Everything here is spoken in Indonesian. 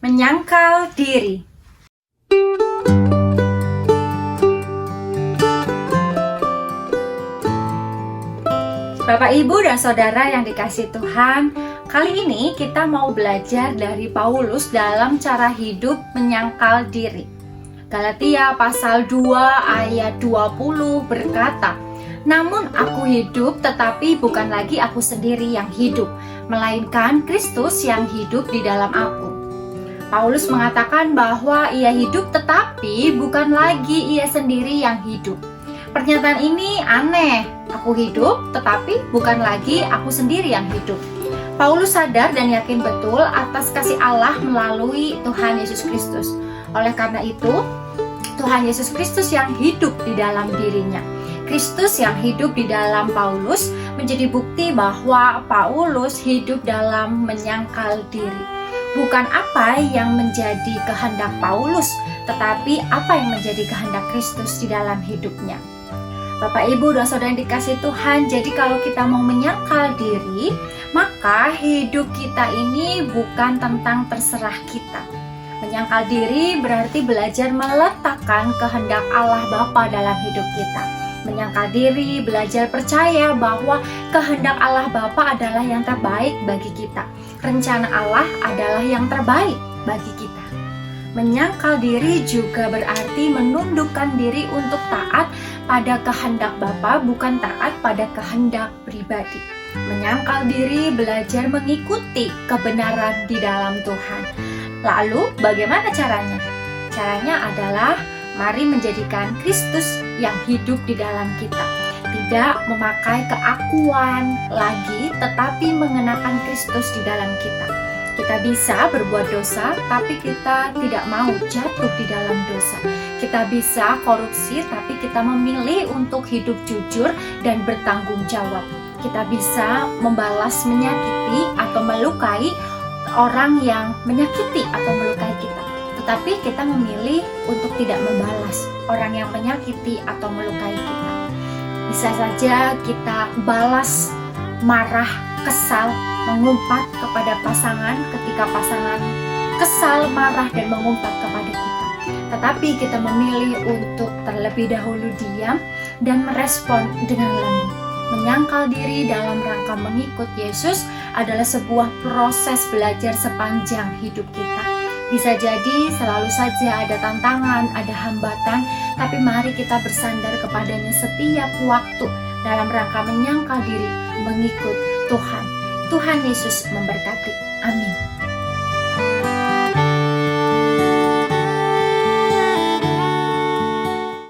Menyangkal diri. Bapak, Ibu, dan Saudara yang dikasihi Tuhan, kali ini kita mau belajar dari Paulus dalam cara hidup menyangkal diri. Galatia pasal 2 ayat 20 berkata, "Namun aku hidup, tetapi bukan lagi aku sendiri yang hidup, melainkan Kristus yang hidup di dalam aku." Paulus mengatakan bahwa ia hidup tetapi bukan lagi ia sendiri yang hidup. Pernyataan ini aneh. Aku hidup tetapi bukan lagi aku sendiri yang hidup. Paulus sadar dan yakin betul atas kasih Allah melalui Tuhan Yesus Kristus. Oleh karena itu, Tuhan Yesus Kristus yang hidup di dalam dirinya. Kristus yang hidup di dalam Paulus menjadi bukti bahwa Paulus hidup dalam menyangkal diri. Bukan apa yang menjadi kehendak Paulus, tetapi apa yang menjadi kehendak Kristus di dalam hidupnya. Bapak, Ibu, dan Saudara yang dikasihi Tuhan, jadi kalau kita mau menyangkal diri, maka hidup kita ini bukan tentang terserah kita. Menyangkal diri berarti belajar meletakkan kehendak Allah Bapa dalam hidup kita. Menyangkal diri, belajar percaya bahwa kehendak Allah Bapa adalah yang terbaik bagi kita. Rencana Allah adalah yang terbaik bagi kita. Menyangkal diri juga berarti menundukkan diri untuk taat pada kehendak Bapa, bukan taat pada kehendak pribadi. Menyangkal diri belajar mengikuti kebenaran di dalam Tuhan. Lalu bagaimana caranya? Caranya adalah mari menjadikan Kristus yang hidup di dalam kita. Tidak memakai keakuan lagi, tetapi mengenakan Kristus di dalam kita. Kita bisa berbuat dosa, tapi kita tidak mau jatuh di dalam dosa. Kita bisa korupsi, tapi kita memilih untuk hidup jujur dan bertanggung jawab. Kita bisa membalas menyakiti atau melukai orang yang menyakiti atau melukai kita. Tetapi kita memilih untuk tidak membalas orang yang menyakiti atau melukai kita. Bisa saja kita balas marah, kesal, mengumpat kepada pasangan ketika pasangan kesal, marah, dan mengumpat kepada kita. Tetapi kita memilih untuk terlebih dahulu diam dan merespon dengan lembut. Menyangkal diri dalam rangka mengikut Yesus adalah sebuah proses belajar sepanjang hidup kita. Bisa jadi selalu saja ada tantangan, ada hambatan, tapi mari kita bersandar kepadanya setiap waktu dalam rangka menyangkal diri, mengikut Tuhan. Tuhan Yesus memberkati. Amin.